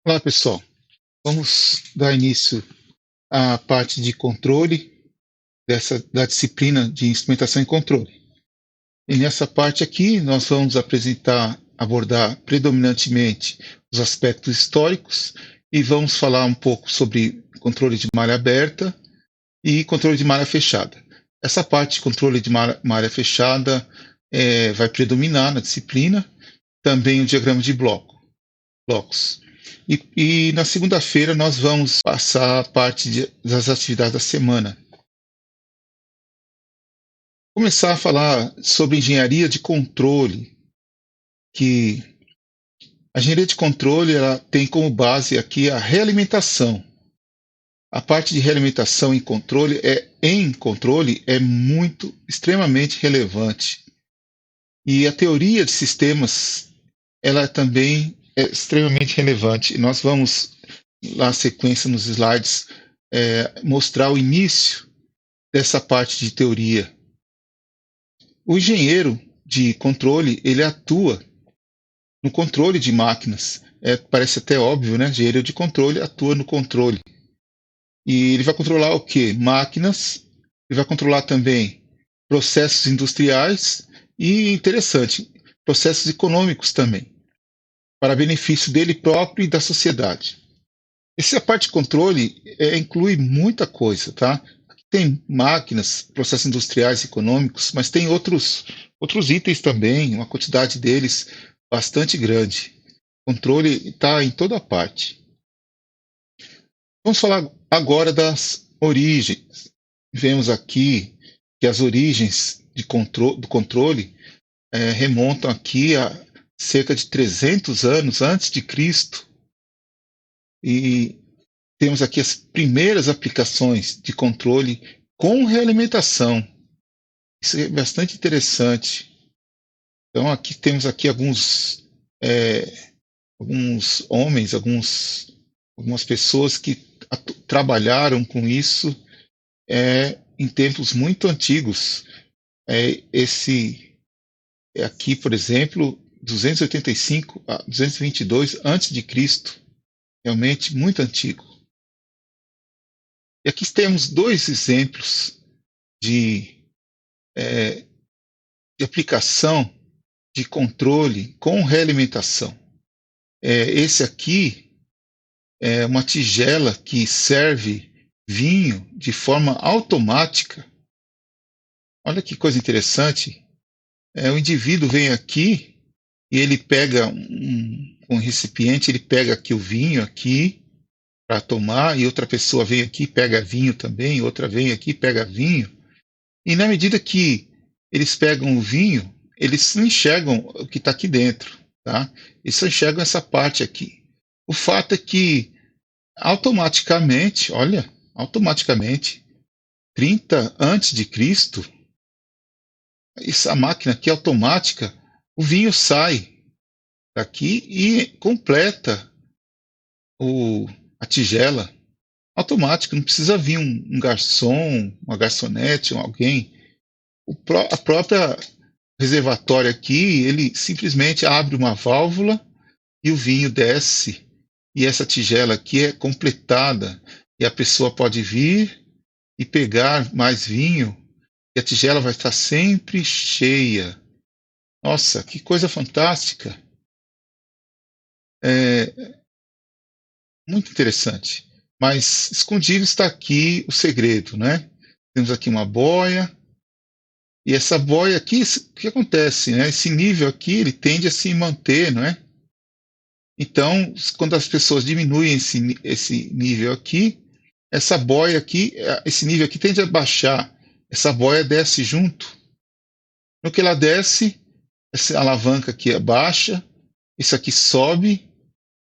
Olá, pessoal. Vamos dar início à parte de controle da disciplina de instrumentação e controle. E nessa parte aqui, nós vamos abordar predominantemente os aspectos históricos e vamos falar um pouco sobre controle de malha aberta e controle de malha fechada. Essa parte de controle de malha fechada vai predominar na disciplina, também o diagrama de blocos. E na segunda-feira nós vamos passar a parte das atividades da semana. Começar a falar sobre engenharia de controle, que a engenharia de controle ela tem como base aqui a realimentação. A parte de realimentação em controle é muito, extremamente relevante. E a teoria de sistemas, ela também é extremamente relevante. E nós vamos, na sequência, nos slides, mostrar o início dessa parte de teoria. O engenheiro de controle, ele atua no controle de máquinas. Parece até óbvio, né? Engenheiro de controle atua no controle. E ele vai controlar o quê? Máquinas, ele vai controlar também processos industriais e, interessante, processos econômicos também, para benefício dele próprio e da sociedade. Essa parte de controle inclui muita coisa, tá? Aqui tem máquinas, processos industriais e econômicos, mas tem outros itens também, uma quantidade deles bastante grande. O controle está em toda parte. Vamos falar agora das origens. Vemos aqui que as origens do controle remontam aqui a cerca de 300 anos antes de Cristo. E temos aqui as primeiras aplicações de controle com realimentação. Isso é bastante interessante. Então aqui temos aqui alguns homens, algumas pessoas que trabalharam com isso em tempos muito antigos. Esse aqui, por exemplo, 285 a 222 antes de Cristo, realmente muito antigo. E aqui temos dois exemplos de aplicação de controle com realimentação. Esse aqui é uma tigela que serve vinho de forma automática. Olha que coisa interessante. O indivíduo vem aqui e ele pega um recipiente, ele pega aqui o vinho aqui para tomar, e outra pessoa vem aqui, pega vinho também, outra vem aqui, pega vinho. E na medida que eles pegam o vinho, eles não enxergam o que está aqui dentro, tá? Eles só enxergam essa parte aqui. O fato é que automaticamente, 30 antes de Cristo, essa máquina aqui automática, o vinho sai daqui e completa a tigela automático, não precisa vir um garçom, uma garçonete, alguém. A própria reservatório aqui, ele simplesmente abre uma válvula e o vinho desce, e essa tigela aqui é completada, e a pessoa pode vir e pegar mais vinho, e a tigela vai estar sempre cheia. Nossa, que coisa fantástica! Muito interessante. Mas escondido está aqui o segredo, né? Temos aqui uma boia, e essa boia aqui, o que acontece, né? Esse nível aqui, ele tende a se manter, não é? Então, quando as pessoas diminuem esse nível aqui, essa boia aqui, esse nível aqui tende a baixar. Essa boia desce junto. No que ela desce, essa alavanca aqui abaixa, isso aqui sobe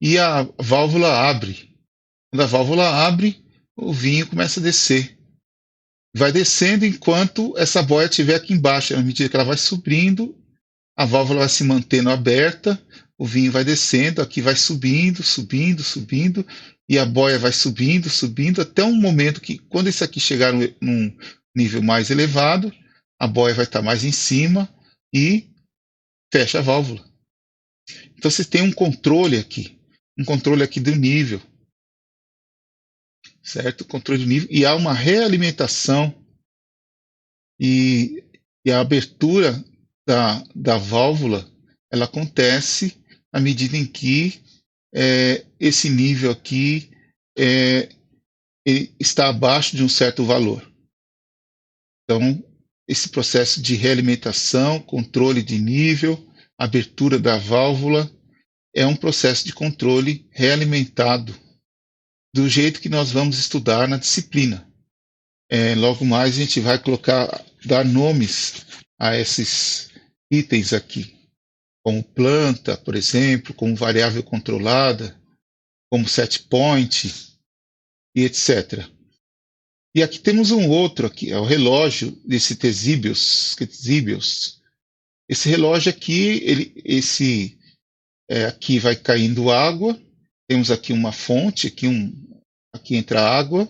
e a válvula abre. Quando a válvula abre, o vinho começa a descer. Vai descendo enquanto essa boia estiver aqui embaixo. À medida que ela vai subindo, a válvula vai se mantendo aberta, o vinho vai descendo, aqui vai subindo, subindo, subindo, e a boia vai subindo, subindo, até um momento que, quando isso aqui chegar num nível mais elevado, a boia vai estar mais em cima e fecha a válvula. Então você tem um controle aqui. um controle aqui do nível, certo? Controle do nível, e há uma realimentação e, e a abertura da válvula, ela acontece à medida em que esse nível aqui ele está abaixo de um certo valor. Então, esse processo de realimentação, controle de nível, abertura da válvula, é um processo de controle realimentado, do jeito que nós vamos estudar na disciplina. Logo mais a gente vai dar nomes a esses itens aqui, como planta, por exemplo, como variável controlada, como set point e etc. E aqui temos um outro aqui, é o relógio desse Ctesibius. Esse relógio aqui, aqui vai caindo água, temos aqui uma fonte, aqui entra água,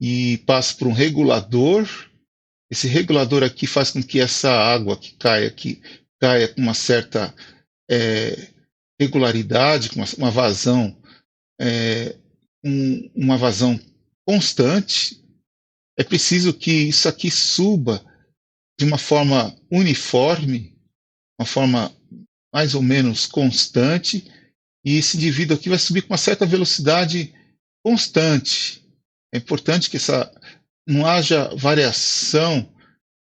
e passa por um regulador. Esse regulador aqui faz com que essa água que caia com uma certa regularidade, com uma vazão, uma vazão constante. É preciso que isso aqui suba de uma forma uniforme, uma forma mais ou menos constante, e esse indivíduo aqui vai subir com uma certa velocidade constante. É importante que não haja variação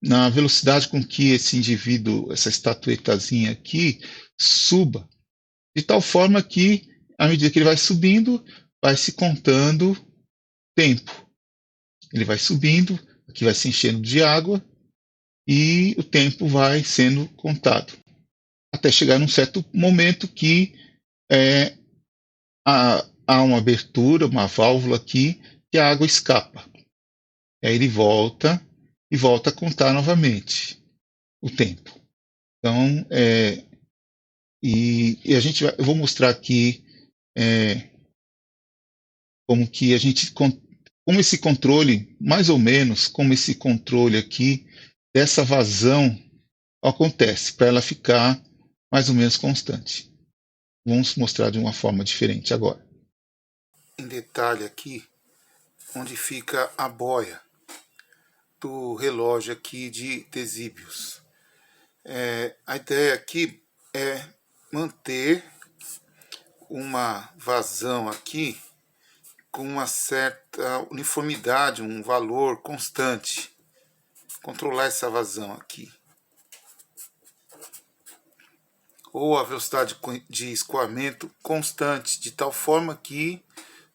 na velocidade com que esse indivíduo, essa estatuetazinha aqui, suba, de tal forma que, à medida que ele vai subindo, vai se contando tempo. Ele vai subindo, aqui vai se enchendo de água, e o tempo vai sendo contado, até chegar num certo momento que há uma abertura, uma válvula aqui, que a água escapa. Aí ele volta e volta a contar novamente o tempo. Então, eu vou mostrar aqui como esse controle, mais ou menos, como esse controle aqui dessa vazão acontece, para ela ficar mais ou menos constante. Vamos mostrar de uma forma diferente agora. Em detalhe aqui, onde fica a boia do relógio aqui de Ctesibius. A ideia aqui é manter uma vazão aqui com uma certa uniformidade, um valor constante. Controlar essa vazão aqui. Ou a velocidade de escoamento constante, de tal forma que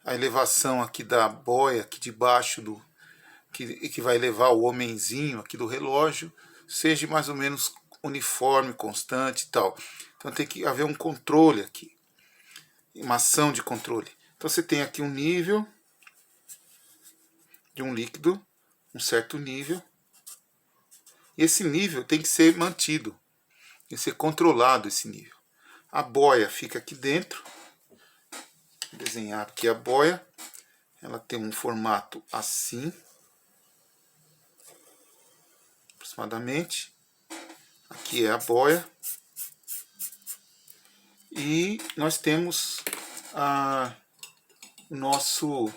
a elevação aqui da boia, aqui debaixo que vai levar o homenzinho aqui do relógio, seja mais ou menos uniforme, constante e tal. Então tem que haver um controle aqui, uma ação de controle. Então você tem aqui um nível de um líquido, um certo nível, e esse nível tem que ser mantido, tem que ser controlado esse nível. A boia fica aqui dentro, vou desenhar aqui a boia, ela tem um formato assim, aproximadamente. Aqui é a boia. E nós temos a nossa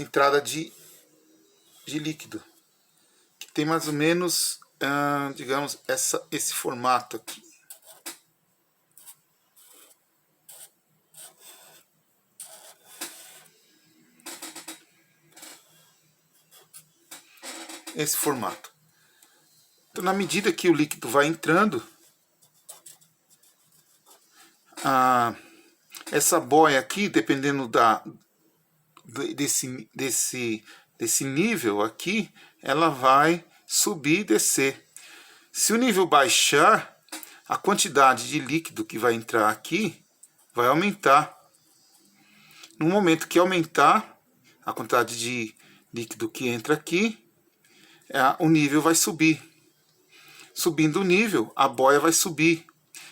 entrada de líquido, que tem mais ou menos, digamos, esse formato aqui. Esse formato. Então, na medida que o líquido vai entrando, essa boia aqui, dependendo desse nível aqui, ela vai subir e descer. Se o nível baixar, a quantidade de líquido que vai entrar aqui vai aumentar. No momento que aumentar a quantidade de líquido que entra aqui, o nível vai subir. Subindo o nível, a boia vai subir.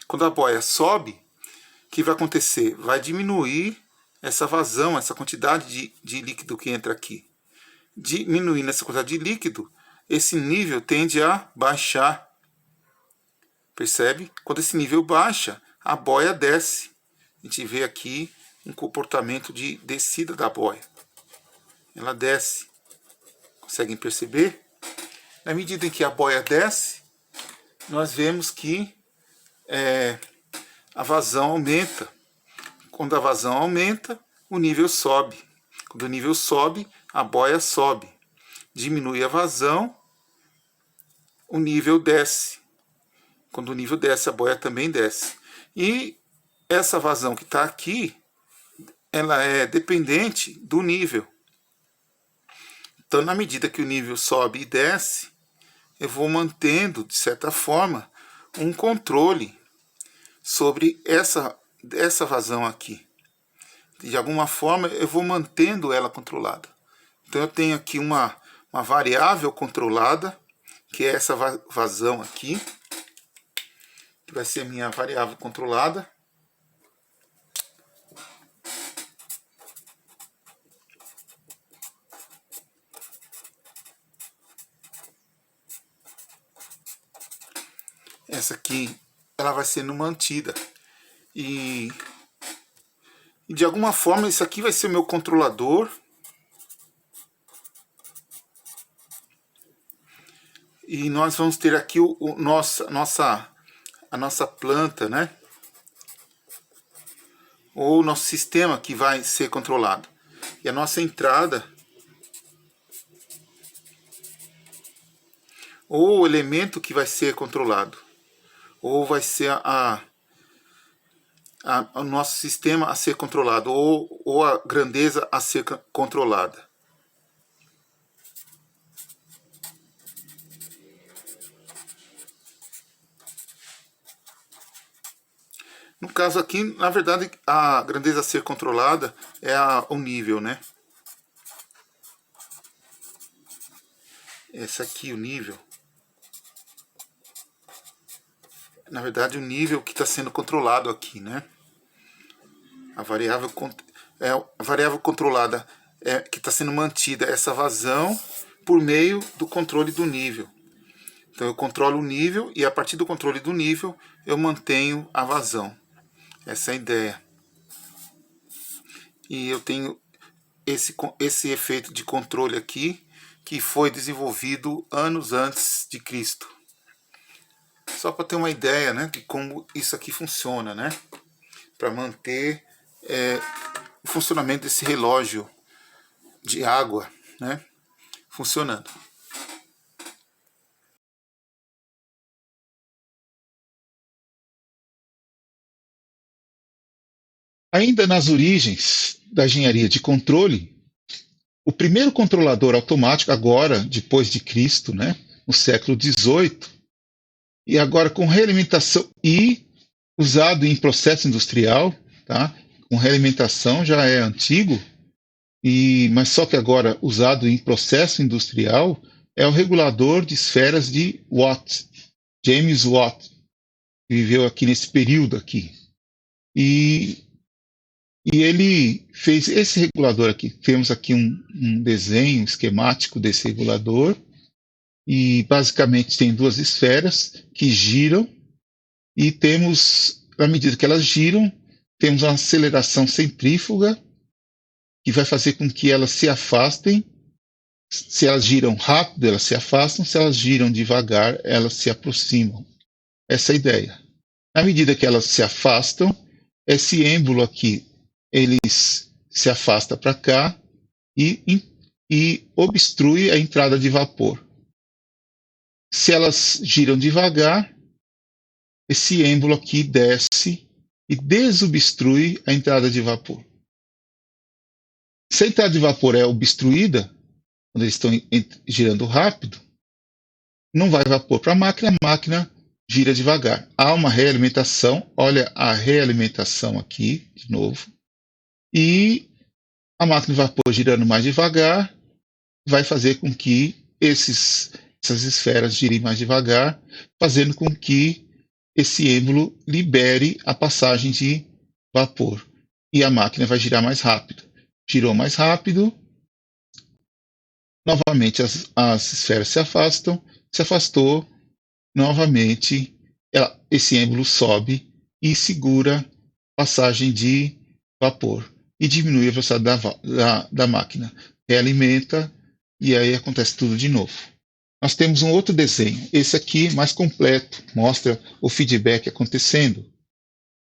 Quando a boia sobe, o que vai acontecer? Vai diminuir essa vazão, essa quantidade de líquido que entra aqui. Diminuindo essa quantidade de líquido, esse nível tende a baixar. Percebe? Quando esse nível baixa, a boia desce. A gente vê aqui um comportamento de descida da boia. Ela desce. Conseguem perceber? Na medida em que a boia desce, nós vemos que a vazão aumenta. Quando a vazão aumenta, o nível sobe. Quando o nível sobe, a boia sobe. Diminui a vazão, o nível desce. Quando o nível desce, a boia também desce. E essa vazão que está aqui, ela é dependente do nível. Então, na medida que o nível sobe e desce, eu vou mantendo, de certa forma, um controle sobre essa vazão aqui. De alguma forma, eu vou mantendo ela controlada. Então, eu tenho aqui uma variável controlada, que é essa vazão aqui, que vai ser a minha variável controlada. Essa aqui, ela vai sendo mantida. E de alguma forma, isso aqui vai ser o meu controlador. E nós vamos ter aqui a nossa planta, né? Ou o nosso sistema que vai ser controlado. E a nossa entrada, ou o elemento que vai ser controlado, ou vai ser o nosso sistema a ser controlado, ou a grandeza a ser controlada. No caso aqui, na verdade, a grandeza a ser controlada é o nível, né? Esse aqui, o nível. Na verdade, o nível que está sendo controlado aqui, né? A variável controlada que está sendo mantida essa vazão por meio do controle do nível. Então eu controlo o nível e a partir do controle do nível eu mantenho a vazão. Essa é a ideia. E eu tenho esse efeito de controle aqui que foi desenvolvido anos antes de Cristo. Só para ter uma ideia, né, de como isso aqui funciona, né? Para manter o funcionamento desse relógio de água, né, funcionando. Ainda nas origens da engenharia de controle, o primeiro controlador automático, agora, depois de Cristo, né, no século XVIII, e agora com realimentação e usado em processo industrial, tá? Com realimentação já é antigo, mas só que agora usado em processo industrial é o regulador de esferas de Watt, James Watt, que viveu aqui nesse período aqui. E ele fez esse regulador aqui. Temos aqui um desenho esquemático desse regulador. E basicamente tem duas esferas que giram. E temos, à medida que elas giram, temos uma aceleração centrífuga que vai fazer com que elas se afastem. Se elas giram rápido, elas se afastam. Se elas giram devagar, elas se aproximam. Essa é a ideia. À medida que elas se afastam, esse êmbolo aqui ele se afasta para cá e obstrui a entrada de vapor. Se elas giram devagar, esse êmbolo aqui desce e desobstrui a entrada de vapor. Se a entrada de vapor é obstruída, quando eles estão girando rápido, não vai vapor para a máquina gira devagar. Há uma realimentação, olha a realimentação aqui, de novo. E a máquina de vapor girando mais devagar vai fazer com que essas esferas girem mais devagar, fazendo com que esse êmbolo libere a passagem de vapor. E a máquina vai girar mais rápido. Girou mais rápido, novamente as esferas se afastam, se afastou, novamente esse êmbolo sobe e segura a passagem de vapor e diminui a velocidade da máquina. Realimenta e aí acontece tudo de novo. Nós temos um outro desenho, esse aqui mais completo, mostra o feedback acontecendo.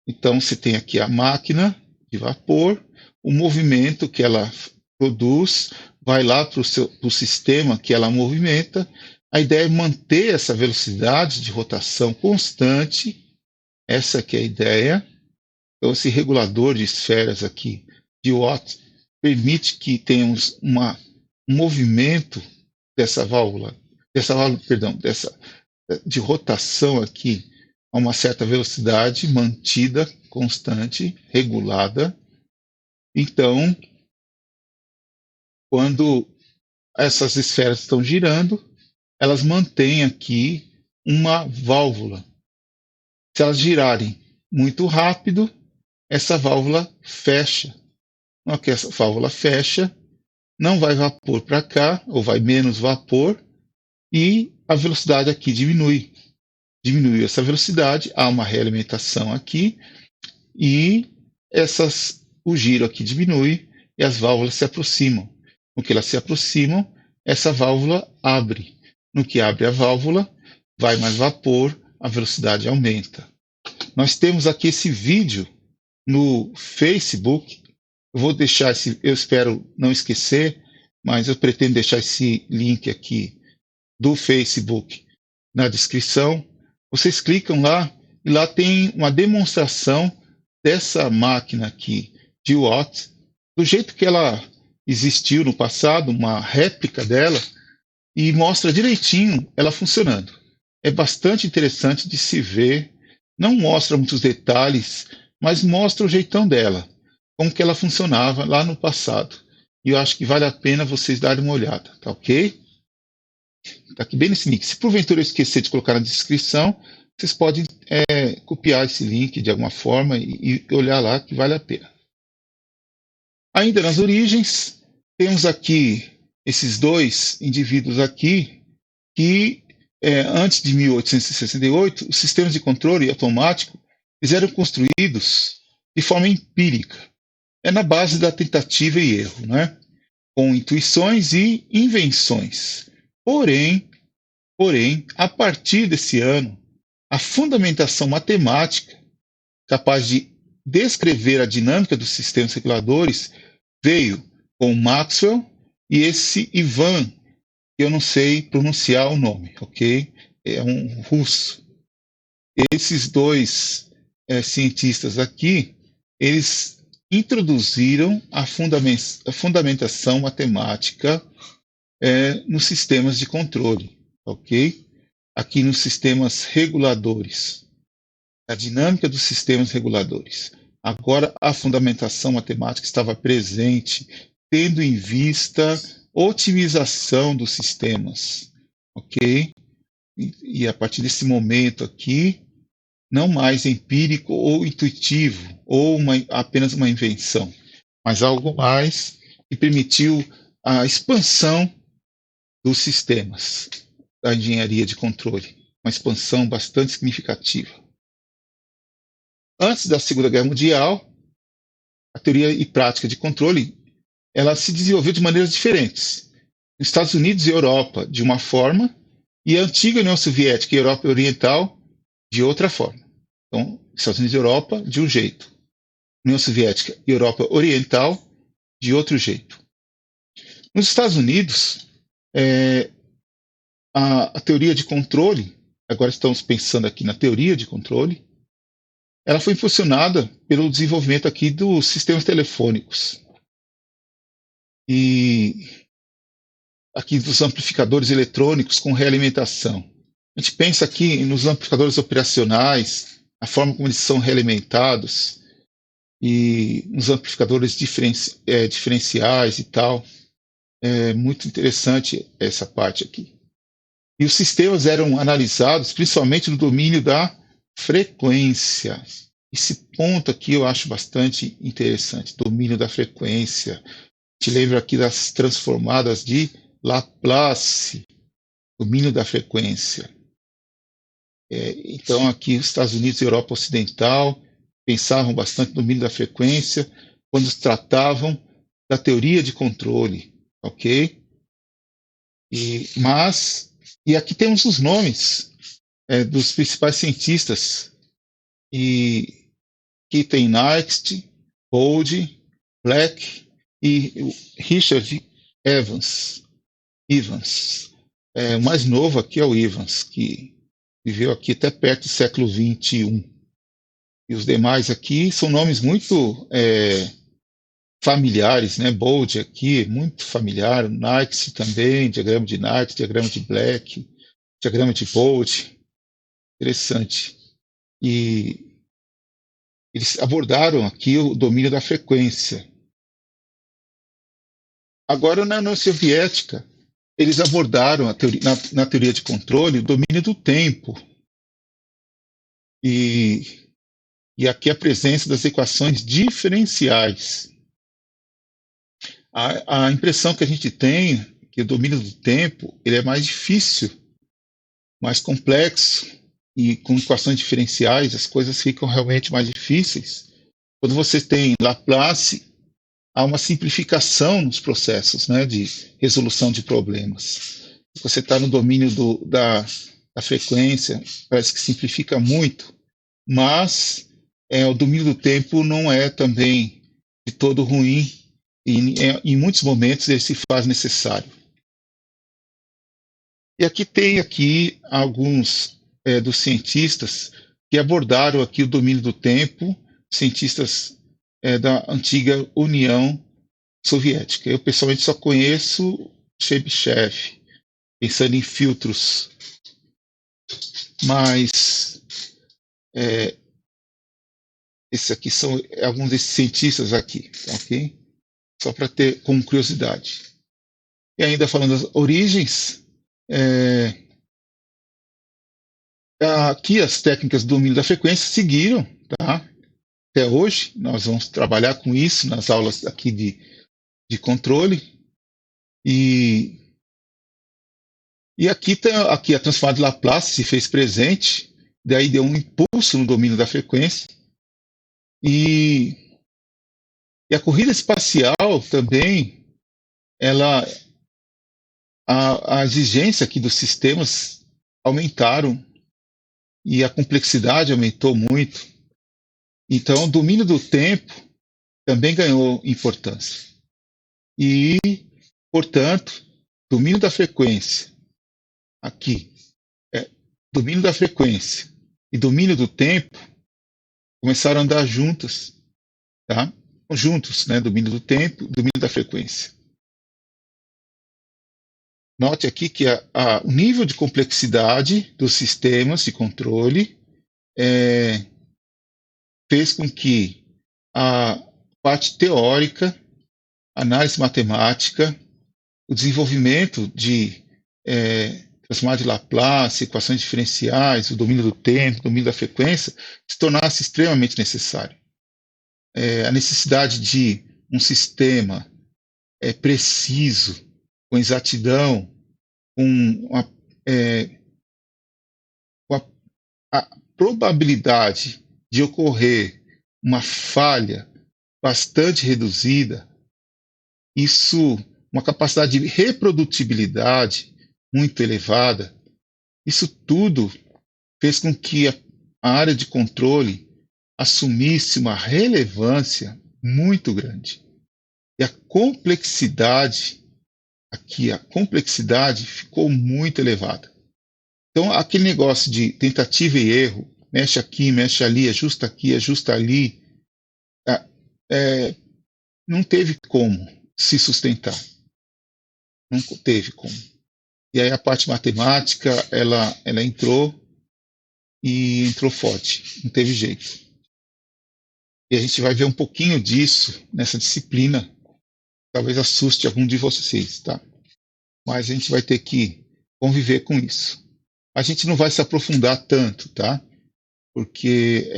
Então você tem aqui a máquina de vapor, o movimento que ela produz, vai lá para o sistema que ela movimenta. A ideia é manter essa velocidade de rotação constante, essa que é a ideia. Então esse regulador de esferas aqui, de Watt, permite que tenhamos um movimento dessa válvula, de rotação aqui a uma certa velocidade mantida, constante, regulada. Então, quando essas esferas estão girando, elas mantêm aqui uma válvula. Se elas girarem muito rápido, essa válvula fecha. Na hora que essa válvula fecha, não vai vapor para cá, ou vai menos vapor, e a velocidade aqui diminui. Diminuiu essa velocidade, há uma realimentação aqui, e o giro aqui diminui, e as válvulas se aproximam. No que elas se aproximam, essa válvula abre. No que abre a válvula, vai mais vapor, a velocidade aumenta. Nós temos aqui esse vídeo no Facebook. Eu vou deixar eu espero não esquecer, mas eu pretendo deixar esse link aqui do Facebook na descrição. Vocês clicam lá e lá tem uma demonstração dessa máquina aqui de Watt, do jeito que ela existiu no passado, uma réplica dela, e mostra direitinho ela funcionando. É bastante interessante de se ver, não mostra muitos detalhes, mas mostra o jeitão dela, como que ela funcionava lá no passado. E eu acho que vale a pena vocês darem uma olhada, tá ok? Está aqui bem nesse link. Se porventura eu esquecer de colocar na descrição, vocês podem copiar esse link de alguma forma e olhar lá que vale a pena. Ainda nas origens, temos aqui esses dois indivíduos aqui que, antes de 1868, os sistemas de controle automático eram construídos de forma empírica. É na base da tentativa e erro, né? Com intuições e invenções. Porém, a partir desse ano, a fundamentação matemática capaz de descrever a dinâmica dos sistemas reguladores veio com Maxwell e esse Ivan, que eu não sei pronunciar o nome, ok? É um russo. Esses dois cientistas aqui, eles introduziram a fundamentação matemática nos sistemas de controle, ok? Aqui nos sistemas reguladores, a dinâmica dos sistemas reguladores. Agora a fundamentação matemática estava presente, tendo em vista otimização dos sistemas, ok? E a partir desse momento aqui, não mais empírico ou intuitivo, ou apenas uma invenção, mas algo mais que permitiu a expansão dos sistemas da engenharia de controle, uma expansão bastante significativa. Antes da Segunda Guerra Mundial, a teoria e prática de controle ela se desenvolveu de maneiras diferentes. Nos Estados Unidos e Europa, de uma forma, e a antiga União Soviética e Europa Oriental, de outra forma. Então, Estados Unidos e Europa, de um jeito. União Soviética e Europa Oriental, de outro jeito. Nos Estados Unidos, a teoria de controle, agora estamos pensando aqui na teoria de controle, ela foi impulsionada pelo desenvolvimento aqui dos sistemas telefônicos e aqui dos amplificadores eletrônicos com realimentação. A gente pensa aqui nos amplificadores operacionais, a forma como eles são realimentados e nos amplificadores diferenciais e tal. É muito interessante essa parte aqui. E os sistemas eram analisados principalmente no domínio da frequência. Esse ponto aqui eu acho bastante interessante, domínio da frequência. Te lembro aqui das transformadas de Laplace, domínio da frequência. Então, aqui os Estados Unidos e Europa Ocidental pensavam bastante no domínio da frequência quando se tratavam da teoria de controle, ok? E aqui temos os nomes dos principais cientistas, e aqui tem Next, Bold, Black e Richard Evans. O mais novo aqui é o Evans, que viveu aqui até perto do século XXI. E os demais aqui são nomes muito familiares, né? Bold aqui, muito familiar. Next também, diagrama de Next, diagrama de Black, diagrama de Bold. Interessante. E eles abordaram aqui o domínio da frequência. Agora, na União Soviética, eles abordaram na teoria de controle o domínio do tempo. E aqui a presença das equações diferenciais. A impressão que a gente tem é que o domínio do tempo ele é mais difícil, mais complexo, e com equações diferenciais as coisas ficam realmente mais difíceis. Quando você tem Laplace, há uma simplificação nos processos, né, de resolução de problemas. Você está no domínio da frequência, parece que simplifica muito, mas o domínio do tempo não é também de todo ruim, e em muitos momentos ele se faz necessário. E aqui tem alguns dos cientistas que abordaram aqui o domínio do tempo, cientistas da antiga União Soviética. Eu pessoalmente só conheço Chebyshev, pensando em filtros, mas esses aqui são alguns desses cientistas aqui, ok? Só para ter como curiosidade. E ainda falando das origens, aqui as técnicas do domínio da frequência seguiram, tá? Até hoje, nós vamos trabalhar com isso nas aulas aqui de controle. E aqui a transformada de Laplace se fez presente, daí deu um impulso no domínio da frequência. E a corrida espacial também, a exigência aqui dos sistemas aumentaram e a complexidade aumentou muito. Então, o domínio do tempo também ganhou importância. E, portanto, domínio da frequência, aqui, domínio da frequência e domínio do tempo começaram a andar juntos, tá? Juntos, né? Domínio do tempo, domínio da frequência. Note aqui que o nível de complexidade dos sistemas de controle fez com que a parte teórica, análise matemática, o desenvolvimento de transformada de Laplace, equações diferenciais, o domínio do tempo, o domínio da frequência, se tornasse extremamente necessário. A necessidade de um sistema preciso, com exatidão, com a probabilidade de ocorrer uma falha bastante reduzida, uma capacidade de reprodutibilidade muito elevada, isso tudo fez com que a área de controle assumisse uma relevância muito grande. E a complexidade ficou muito elevada. Então, aquele negócio de tentativa e erro, mexe aqui, mexe ali, ajusta aqui, ajusta ali, não teve como se sustentar. Não teve como. E aí a parte matemática, ela entrou e entrou forte, não teve jeito. E a gente vai ver um pouquinho disso nessa disciplina, talvez assuste algum de vocês, tá? Mas a gente vai ter que conviver com isso. A gente não vai se aprofundar tanto, tá? Porque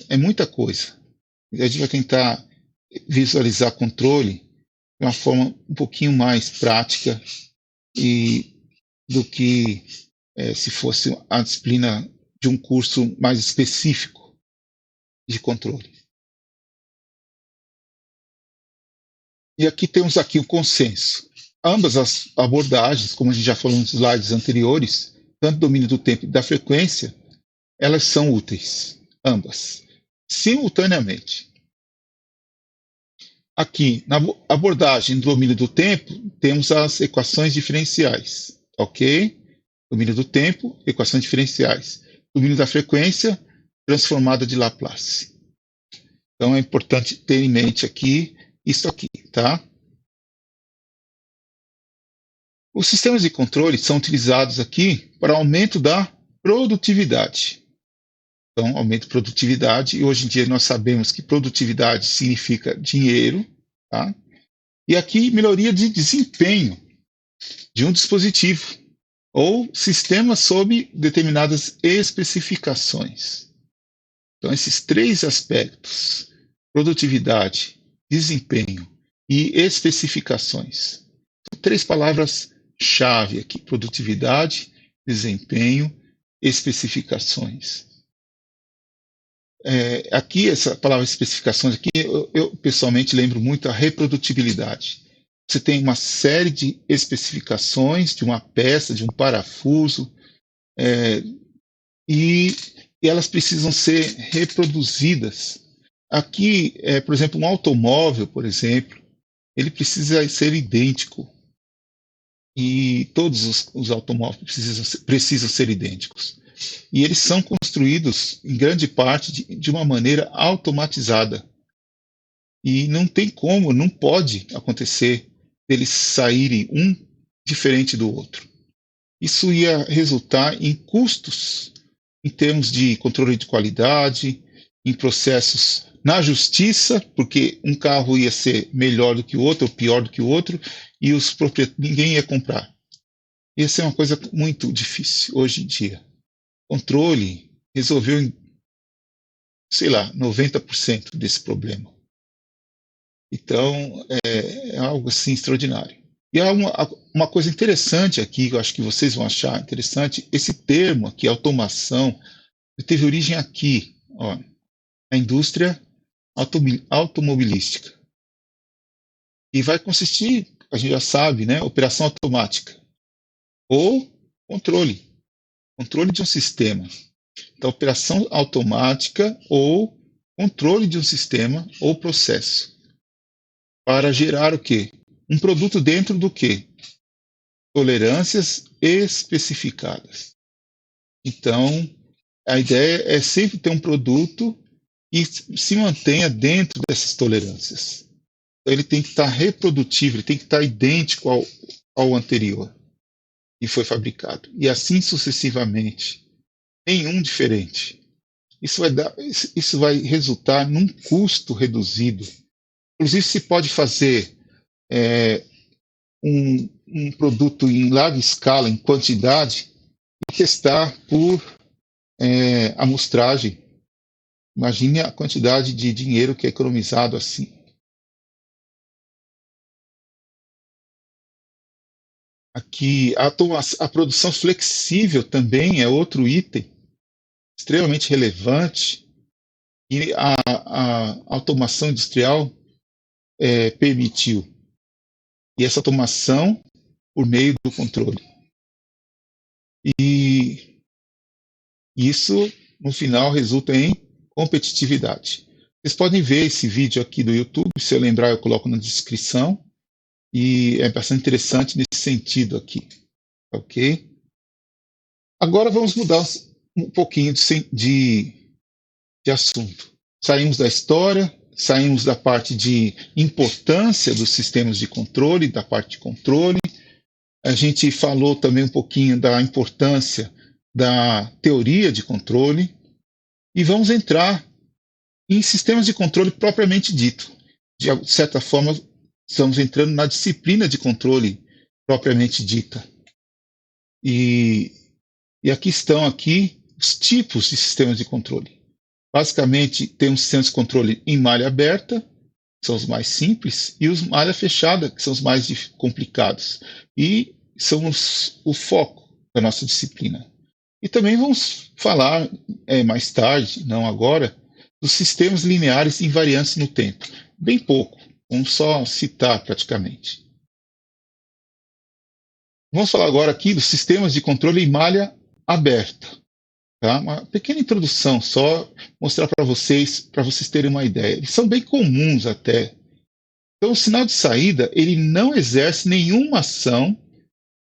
é muita coisa. A gente vai tentar visualizar controle de uma forma um pouquinho mais prática do que se fosse a disciplina de um curso mais específico de controle. E aqui temos aqui o consenso. Ambas as abordagens, como a gente já falou nos slides anteriores, tanto domínio do tempo e da frequência, elas são úteis, ambas, simultaneamente. Aqui, na abordagem do domínio do tempo, temos as equações diferenciais, ok? Domínio do tempo, equações diferenciais. Domínio da frequência, transformada de Laplace. Então é importante ter em mente aqui isso aqui, tá? Os sistemas de controle são utilizados aqui para aumento da produtividade. Então, aumento de produtividade, e hoje em dia nós sabemos que produtividade significa dinheiro, tá? E aqui, melhoria de desempenho de um dispositivo ou sistema sob determinadas especificações. Então, esses três aspectos, produtividade, desempenho e especificações, são três palavras-chave aqui: produtividade, desempenho, especificações. Aqui, essa palavra especificações, aqui, eu pessoalmente lembro muito a reprodutibilidade. Você tem uma série de especificações de uma peça, de um parafuso, e elas precisam ser reproduzidas. Aqui, por exemplo, um automóvel, por exemplo, ele precisa ser idêntico. E todos os automóveis precisam ser idênticos. E eles são construídos, em grande parte, de uma maneira automatizada. E não tem como, não pode acontecer deles saírem um diferente do outro. Isso ia resultar em custos, em termos de controle de qualidade, em processos na justiça, porque um carro ia ser melhor do que o outro, ou pior do que o outro, e ninguém ia comprar. Ia ser uma coisa muito difícil hoje em dia. Controle resolveu, 90% desse problema. Então, é algo assim extraordinário. E há uma coisa interessante aqui, que eu acho que vocês vão achar interessante, esse termo aqui, automação, teve origem aqui, ó, na indústria automobilística. E vai consistir, a gente já sabe, né, operação automática ou controle de um sistema. Então, operação automática ou controle de um sistema ou processo. Para gerar o quê? Um produto dentro do quê? Tolerâncias especificadas. Então, a ideia é sempre ter um produto que se mantenha dentro dessas tolerâncias. Então, ele tem que estar reprodutível, ele tem que estar idêntico ao anterior que foi fabricado. E assim sucessivamente. Nenhum diferente. Isso vai resultar num custo reduzido. Inclusive, se pode fazer um produto em larga escala, em quantidade, e testar por amostragem. Imagine a quantidade de dinheiro que é economizado assim. Aqui, a produção flexível também é outro item extremamente relevante, e a automação industrial permitiu. E essa automação por meio do controle. E isso, no final, resulta em competitividade. Vocês podem ver esse vídeo aqui do YouTube, se eu lembrar eu coloco na descrição, e é bastante interessante nesse sentido aqui, ok? Agora vamos mudar um pouquinho de assunto. Saímos da história, saímos da parte de importância dos sistemas de controle, da parte de controle. A gente falou também um pouquinho da importância da teoria de controle. E vamos entrar em sistemas de controle propriamente dito. De certa forma, estamos entrando na disciplina de controle propriamente dita. E aqui estão os tipos de sistemas de controle. Basicamente, temos sistemas de controle em malha aberta, que são os mais simples, e os malha fechada, que são os mais complicados. E são o foco da nossa disciplina. E também vamos falar mais tarde, não agora, dos sistemas lineares invariantes no tempo. Bem pouco, vamos só citar praticamente. Vamos falar agora aqui dos sistemas de controle em malha aberta. Tá? Uma pequena introdução, só mostrar para vocês terem uma ideia. Eles são bem comuns até. Então, o sinal de saída ele não exerce nenhuma ação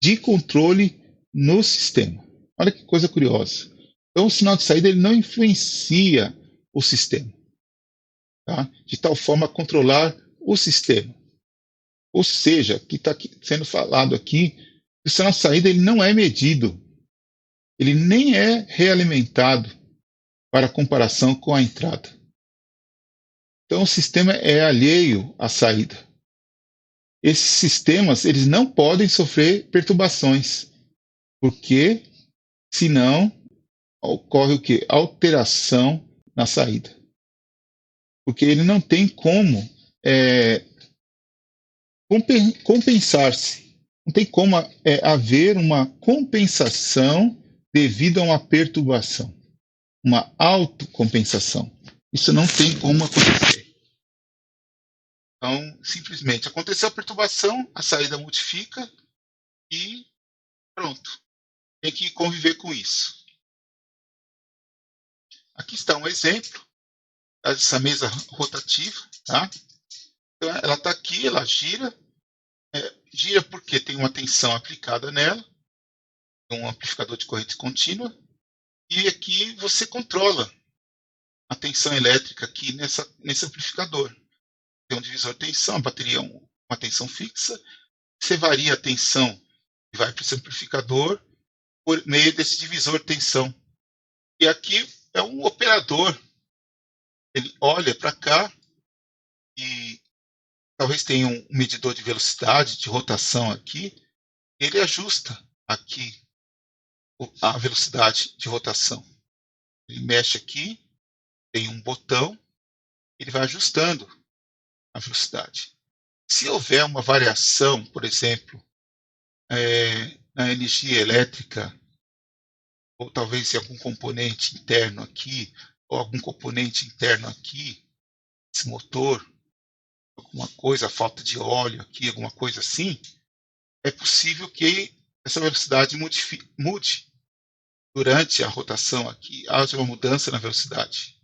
de controle no sistema. Olha que coisa curiosa. Então, o sinal de saída ele não influencia o sistema, tá? De tal forma a controlar o sistema. Ou seja, o que está sendo falado aqui, o sinal de saída ele não é medido, ele nem é realimentado para comparação com a entrada. Então, o sistema é alheio à saída. Esses sistemas eles não podem sofrer perturbações, porque senão ocorre o quê? Alteração na saída. Porque ele não tem como compensar-se. Não tem como haver uma compensação devido a uma perturbação, uma autocompensação. Isso não tem como acontecer. Então, simplesmente aconteceu a perturbação, a saída modifica e pronto. Tem que conviver com isso. Aqui está um exemplo dessa mesa rotativa, tá? Então, ela está aqui, ela gira. Gira porque tem uma tensão aplicada nela, um amplificador de corrente contínua, e aqui você controla a tensão elétrica aqui nesse amplificador. Tem um divisor de tensão, a bateria é uma tensão fixa, você varia a tensão e vai para esse amplificador por meio desse divisor de tensão. E aqui é um operador, ele olha para cá e talvez tenha um medidor de velocidade, de rotação aqui, ele ajusta aqui a velocidade de rotação. Ele mexe aqui, tem um botão, ele vai ajustando a velocidade. Se houver uma variação, por exemplo, na energia elétrica, ou talvez em algum componente interno aqui, ou algum componente interno aqui, esse motor, alguma coisa, falta de óleo aqui, alguma coisa assim, é possível que essa velocidade mude durante a rotação aqui, haja uma mudança na velocidade.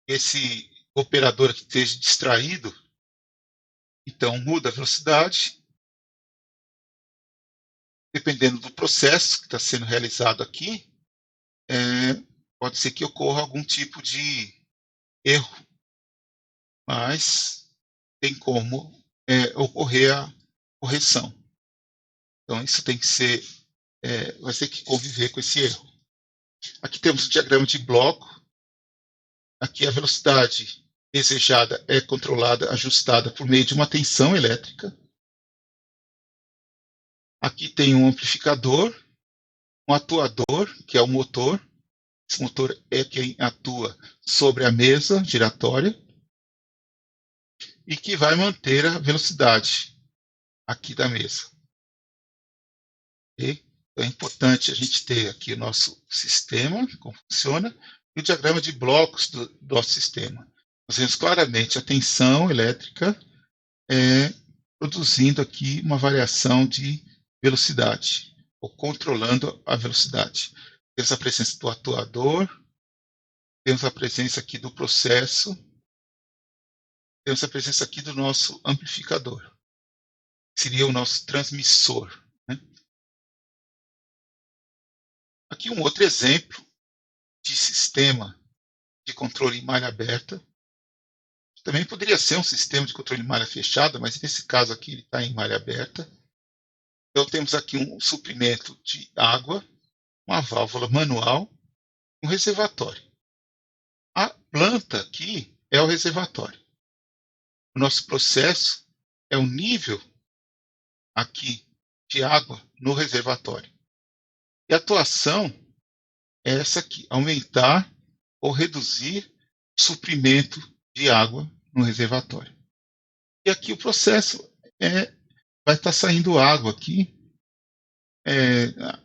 Esse operador que esteja distraído, então muda a velocidade, dependendo do processo que está sendo realizado aqui, pode ser que ocorra algum tipo de erro, mas tem como ocorrer a correção. Então isso tem que ser, vai ter que conviver com esse erro. Aqui temos o diagrama de bloco. Aqui a velocidade desejada é controlada, ajustada por meio de uma tensão elétrica. Aqui tem um amplificador, um atuador, que é o motor. Esse motor é quem atua sobre a mesa giratória e que vai manter a velocidade aqui da mesa. Okay? Então é importante a gente ter aqui o nosso sistema, como funciona, e o diagrama de blocos do nosso sistema. Nós vemos claramente a tensão elétrica produzindo aqui uma variação de velocidade, ou controlando a velocidade. Temos a presença do atuador, temos a presença aqui do processo, temos a presença aqui do nosso amplificador, que seria o nosso transmissor. Né? Aqui um outro exemplo de sistema de controle em malha aberta. Também poderia ser um sistema de controle em malha fechada, mas nesse caso aqui ele está em malha aberta. Então temos aqui um suprimento de água, uma válvula manual, um reservatório. A planta aqui é o reservatório. O nosso processo é o nível aqui de água no reservatório. E a atuação é essa aqui, aumentar ou reduzir o suprimento de água no reservatório. E aqui o processo vai estar saindo água aqui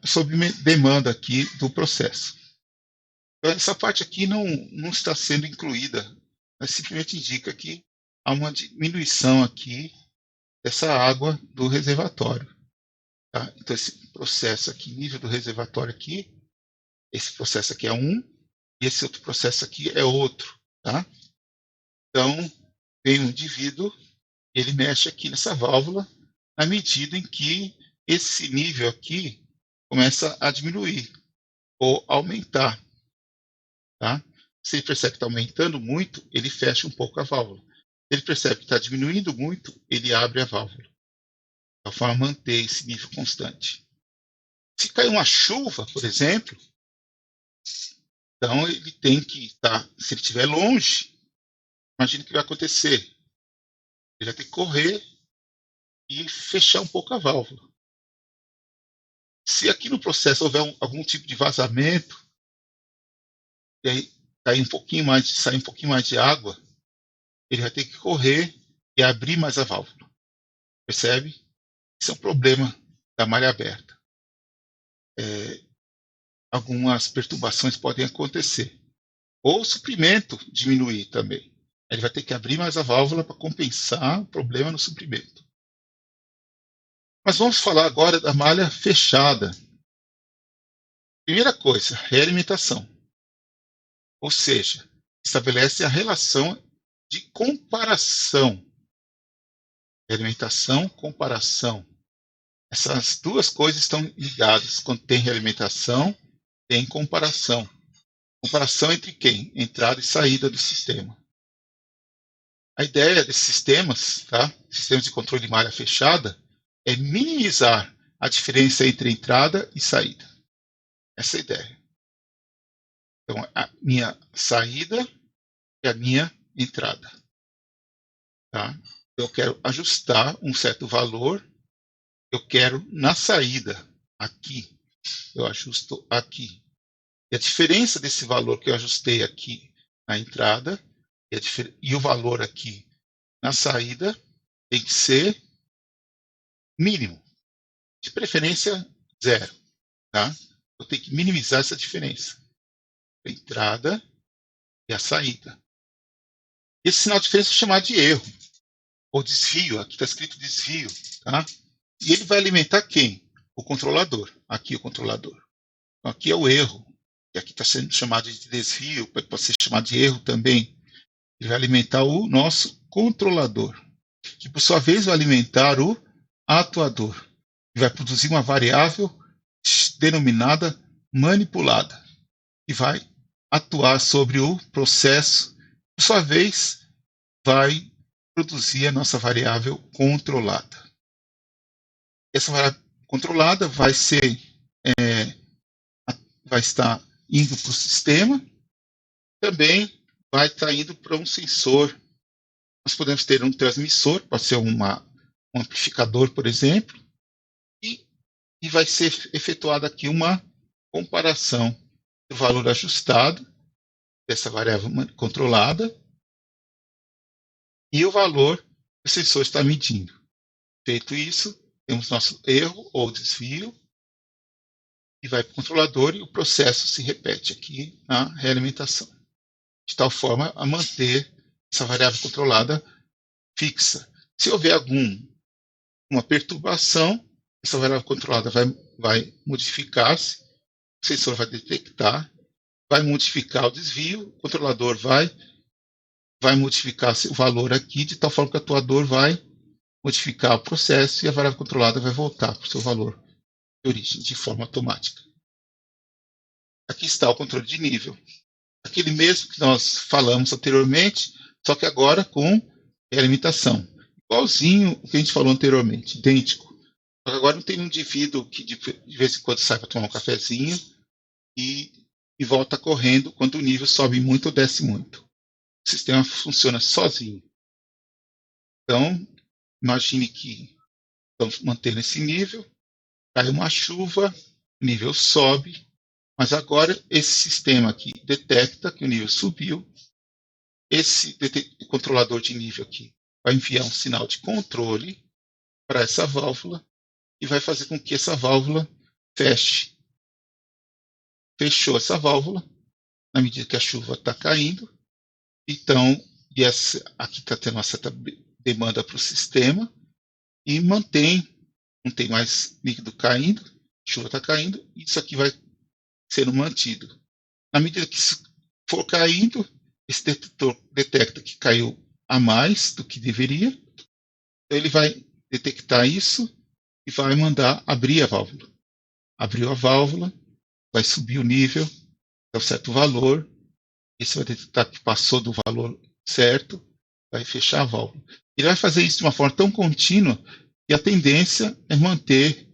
sob demanda aqui do processo. Então, essa parte aqui não está sendo incluída, mas simplesmente indica que há uma diminuição aqui dessa água do reservatório. Tá? Então, esse processo aqui, nível do reservatório aqui, esse processo aqui é um, e esse outro processo aqui é outro. Tá? Então, vem um indivíduo, ele mexe aqui nessa válvula, na medida em que esse nível aqui começa a diminuir ou aumentar. Tá? Se ele percebe que está aumentando muito, ele fecha um pouco a válvula. Se ele percebe que está diminuindo muito, ele abre a válvula, de forma a manter esse nível constante. Se cair uma chuva, por exemplo, então ele tem que estar, se ele estiver longe, imagina o que vai acontecer. Ele vai ter que correr e fechar um pouco a válvula. Se aqui no processo houver algum tipo de vazamento, e aí sair um pouquinho mais de água, ele vai ter que correr e abrir mais a válvula. Percebe? Isso é um problema da malha aberta. Algumas perturbações podem acontecer. Ou o suprimento diminuir também. Ele vai ter que abrir mais a válvula para compensar o problema no suprimento. Mas vamos falar agora da malha fechada. Primeira coisa, realimentação. Ou seja, estabelece a relação de comparação. Realimentação, comparação. Essas duas coisas estão ligadas. Quando tem realimentação, tem comparação. Comparação entre quem? Entrada e saída do sistema. A ideia desses sistemas, tá? Sistemas de controle de malha fechada, é minimizar a diferença entre entrada e saída. Essa é a ideia. Então, a minha saída e a minha entrada. Tá? Eu quero ajustar um certo valor. Eu quero na saída, aqui. Eu ajusto aqui. E a diferença desse valor que eu ajustei aqui na entrada e o valor aqui na saída tem que ser mínimo. De preferência, 0. Tá? Eu tenho que minimizar essa diferença. A entrada e a saída. Esse sinal de diferença é chamado de erro. Ou desvio. Aqui está escrito desvio. Tá? E ele vai alimentar quem? O controlador. Aqui o controlador. Então, aqui é o erro. E aqui está sendo chamado de desvio. Pode ser chamado de erro também. Ele vai alimentar o nosso controlador. Que, por sua vez, vai alimentar o atuador. E vai produzir uma variável denominada manipulada. Que vai atuar sobre o processo. Por sua vez, vai produzir a nossa variável controlada. Essa variável controlada vai estar indo para o sistema, também vai estar indo para um sensor. Nós podemos ter um transmissor, pode ser um amplificador, por exemplo, e vai ser efetuada aqui uma comparação do valor ajustado dessa variável controlada e o valor que o sensor está medindo. Feito isso, temos nosso erro ou desvio e vai para o controlador e o processo se repete aqui na realimentação, de tal forma a manter essa variável controlada fixa. Se houver uma perturbação, essa variável controlada vai modificar-se, o sensor vai detectar, vai modificar o desvio, o controlador vai modificar o valor aqui, de tal forma que o atuador vai modificar o processo e a variável controlada vai voltar para o seu valor de origem, de forma automática. Aqui está o controle de nível. Aquele mesmo que nós falamos anteriormente, só que agora com realimentação. Igualzinho o que a gente falou anteriormente, idêntico. Só que agora não tem um indivíduo que de vez em quando sai para tomar um cafezinho e volta correndo quando o nível sobe muito ou desce muito. O sistema funciona sozinho. Então, imagine que estamos mantendo esse nível, cai uma chuva, o nível sobe, mas agora esse sistema aqui detecta que o nível subiu. Esse controlador de nível aqui vai enviar um sinal de controle para essa válvula e vai fazer com que essa válvula feche. Fechou essa válvula, na medida que a chuva está caindo, então, aqui está tendo uma certa demanda para o sistema, e mantém, não tem mais líquido caindo, a chuva está caindo, e isso aqui vai sendo mantido. Na medida que isso for caindo, esse detetor detecta que caiu a mais do que deveria, então ele vai detectar isso e vai mandar abrir a válvula. Abriu a válvula, vai subir o nível até um certo valor, esse vai detectar que passou do valor certo, vai fechar a válvula. Ele vai fazer isso de uma forma tão contínua que a tendência é manter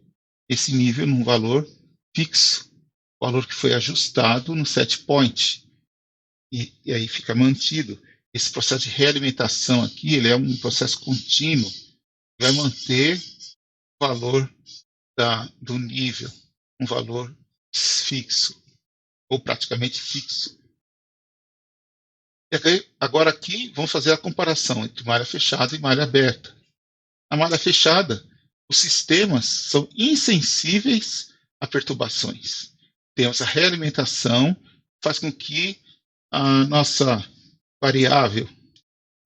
esse nível num valor fixo, valor que foi ajustado no set point, e aí fica mantido. Esse processo de realimentação aqui, ele é um processo contínuo, vai manter o valor do nível, um valor fixo, ou praticamente fixo. E agora aqui vamos fazer a comparação entre malha fechada e malha aberta. Na malha fechada, os sistemas são insensíveis a perturbações. Temos a realimentação, faz com que a nossa variável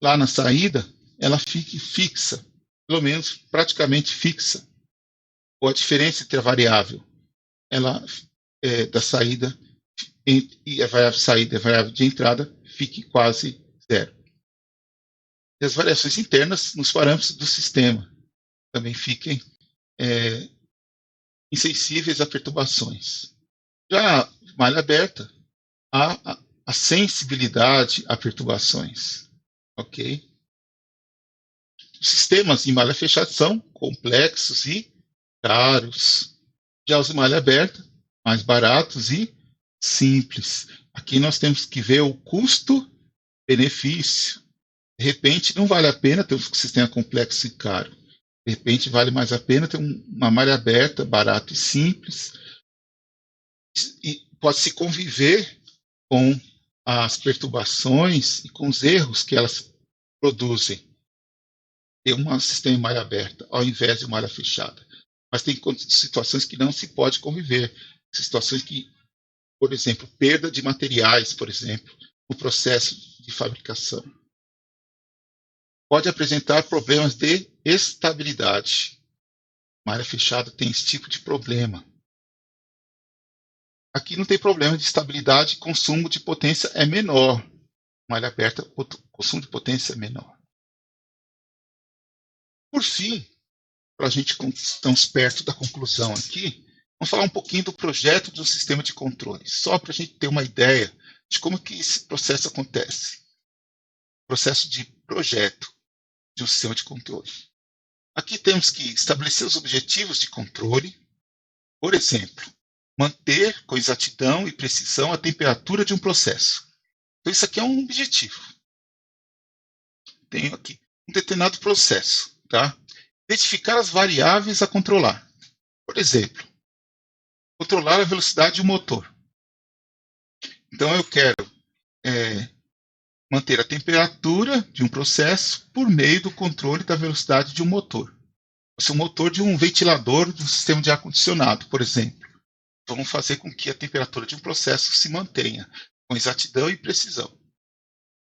lá na saída ela fique fixa, pelo menos praticamente fixa. Ou a diferença entre a variável da saída e a variável de saída e a variável de entrada fique quase zero. E as variações internas nos parâmetros do sistema também fiquem insensíveis a perturbações. Já a malha aberta, há a sensibilidade a perturbações. Ok? Os sistemas em malha fechada são complexos e caros. Já os em malha aberta, mais baratos e simples. Aqui nós temos que ver o custo-benefício. De repente, não vale a pena ter um sistema complexo e caro. De repente, vale mais a pena ter uma malha aberta, barato e simples. E pode-se conviver com as perturbações e com os erros que elas produzem. Ter um sistema em malha aberta, ao invés de malha fechada. Mas tem situações que não se pode conviver. Situações que, por exemplo, perda de materiais, por exemplo, no processo de fabricação. Pode apresentar problemas de estabilidade. Malha fechada tem esse tipo de problema. Aqui não tem problema de estabilidade, consumo de potência é menor. Malha aberta, o consumo de potência é menor. Por fim, para a gente estamos perto da conclusão aqui, vamos falar um pouquinho do projeto de um sistema de controle, só para a gente ter uma ideia de como que esse processo acontece. Processo de projeto de um sistema de controle. Aqui temos que estabelecer os objetivos de controle, por exemplo, manter com exatidão e precisão a temperatura de um processo. Então isso aqui é um objetivo. Tenho aqui um determinado processo, tá? Identificar as variáveis a controlar. Por exemplo, controlar a velocidade de um motor. Então eu quero manter a temperatura de um processo por meio do controle da velocidade de um motor. Se o motor de um ventilador do sistema de ar-condicionado, por exemplo. Vamos fazer com que a temperatura de um processo se mantenha com exatidão e precisão.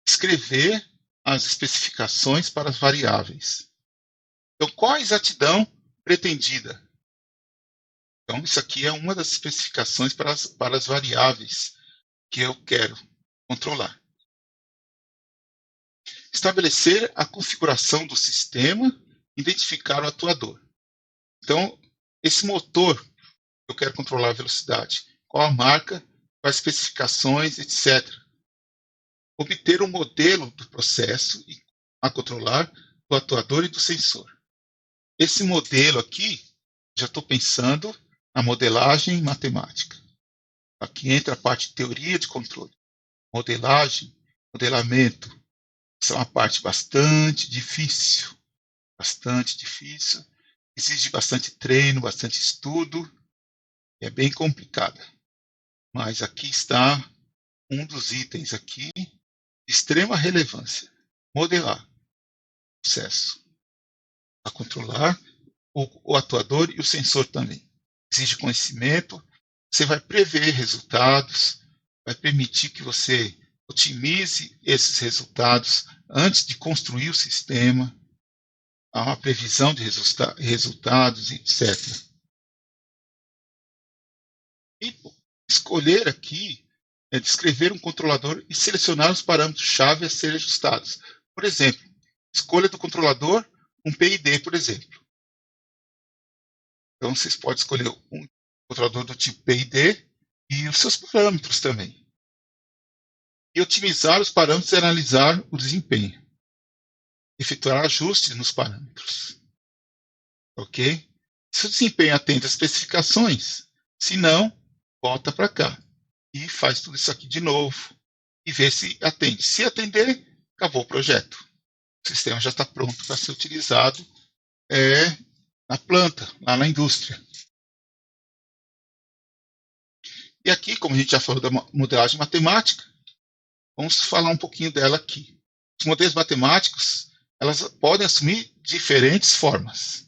Escrever as especificações para as variáveis. Então, qual a exatidão pretendida? Então, isso aqui é uma das especificações para as variáveis que eu quero controlar. Estabelecer a configuração do sistema, identificar o atuador. Então, esse motor, eu quero controlar a velocidade. Qual a marca, quais especificações, etc. Obter um modelo do processo a controlar do atuador e do sensor. Esse modelo aqui, já estou pensando na modelagem matemática. Aqui entra a parte de teoria de controle. Modelagem, modelamento, isso é uma parte bastante difícil. Bastante difícil. Exige bastante treino, bastante estudo. É bem complicada. Mas aqui está um dos itens aqui de extrema relevância. Modelar o processo. A controlar o atuador e o sensor também. exige conhecimento, você vai prever resultados, vai permitir que você otimize esses resultados antes de construir o sistema, há uma previsão de resultados, etc. E escolher aqui é descrever um controlador e selecionar os parâmetros-chave a serem ajustados. Por exemplo, escolha do controlador, um PID, por exemplo. Então, vocês podem escolher um controlador do tipo PID e os seus parâmetros também. E otimizar os parâmetros e analisar o desempenho. Efetuar ajustes nos parâmetros. Ok? Se o desempenho atende às especificações, se não, volta para cá. E faz tudo isso aqui de novo. E vê se atende. Se atender, acabou o projeto. O sistema já está pronto para ser utilizado na planta, lá na indústria. E aqui, como a gente já falou da modelagem matemática, vamos falar um pouquinho dela aqui. Os modelos matemáticos, elas podem assumir diferentes formas.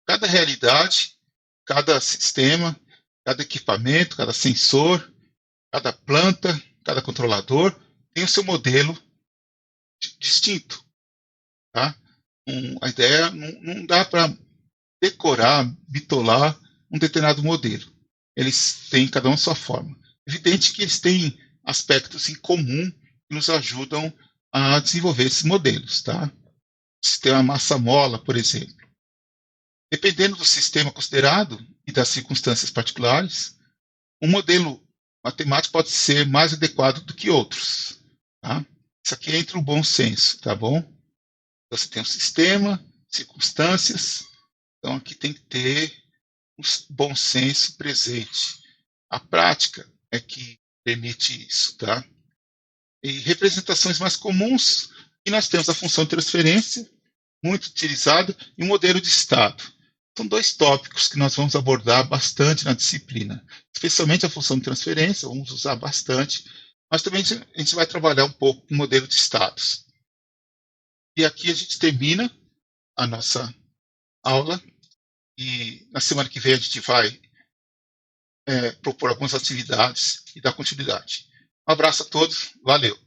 Cada realidade, cada sistema, cada equipamento, cada sensor, cada planta, cada controlador tem o seu modelo distinto. Tá? A ideia não dá para decorar, bitolar um determinado modelo. Eles têm cada um a sua forma. Evidente que eles têm aspectos em comum que nos ajudam a desenvolver esses modelos. Tá? O sistema massa-mola, por exemplo. Dependendo do sistema considerado e das circunstâncias particulares, um modelo matemático pode ser mais adequado do que outros. Tá? Isso aqui entra o bom senso, tá bom? Você tem um sistema, circunstâncias, então aqui tem que ter um bom senso presente. A prática é que permite isso, tá? E representações mais comuns, e nós temos a função de transferência, muito utilizada, e o modelo de estado. São dois tópicos que nós vamos abordar bastante na disciplina, especialmente a função de transferência, vamos usar bastante, mas também a gente vai trabalhar um pouco com o modelo de estados. E aqui a gente termina a nossa aula, e na semana que vem a gente vai propor algumas atividades e dar continuidade. Um abraço a todos, valeu!